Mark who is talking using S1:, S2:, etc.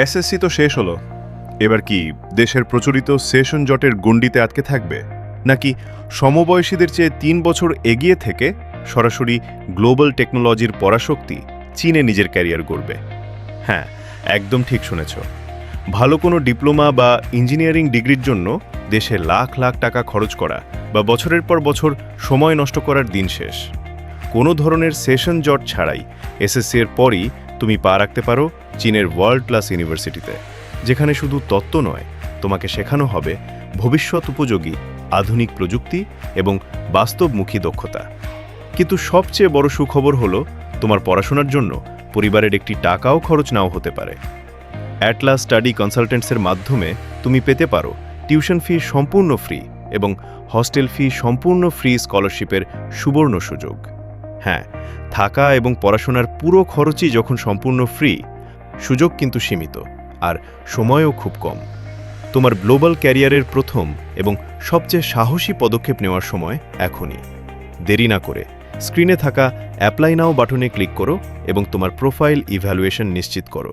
S1: SSC তো শেষ হলো। এবার কি দেশের প্রচলিত সেশন জটের গণ্ডিতে আটকে থাকবে, নাকি সমবয়সীদের চেয়ে ৩ বছর এগিয়ে থেকে সরাসরি গ্লোবাল টেকনোলজির পরাশক্তি চীনে নিজের ক্যারিয়ার গড়বে? হ্যাঁ, একদম ঠিক শুনেছ। ভালো কোনো ডিপ্লোমা বা ইঞ্জিনিয়ারিং ডিগ্রির জন্য দেশে লাখ লাখ টাকা খরচ করা বা বছরের পর বছর সময় নষ্ট করার দিন শেষ। কোনো ধরনের সেশন জট ছাড়াই এসএসসি এর পরই তুমি পা রাখতে পারো চীনের ওয়ার্ল্ড ক্লাস ইউনিভার্সিটিতে, যেখানে শুধু তত্ত্ব নয়, তোমাকে শেখানো হবে ভবিষ্যৎ উপযোগী আধুনিক প্রযুক্তি এবং বাস্তবমুখী দক্ষতা। কিন্তু সবচেয়ে বড় সুখবর হলো, তোমার পড়াশোনার জন্য পরিবারের একটি টাকাও খরচ নাও হতে পারে। অ্যাটলাস স্টাডি কনসালটেন্টসের মাধ্যমে তুমি পেতে পারো টিউশন ফি সম্পূর্ণ ফ্রি এবং হস্টেল ফি সম্পূর্ণ ফ্রি স্কলারশিপের সুবর্ণ সুযোগ। হ্যাঁ, থাকা এবং পড়াশোনার পুরো খরচই যখন সম্পূর্ণ ফ্রি, সুযোগ কিন্তু সীমিত আর সময়ও খুব কম। তোমার গ্লোবাল ক্যারিয়ারের প্রথম এবং সবচেয়ে সাহসী পদক্ষেপ নেওয়ার সময় এখনই। দেরি না করে স্ক্রিনে থাকা অ্যাপ্লাই নাও বাটনে ক্লিক করো এবং তোমার প্রোফাইল ইভ্যালুয়েশন নিশ্চিত করো।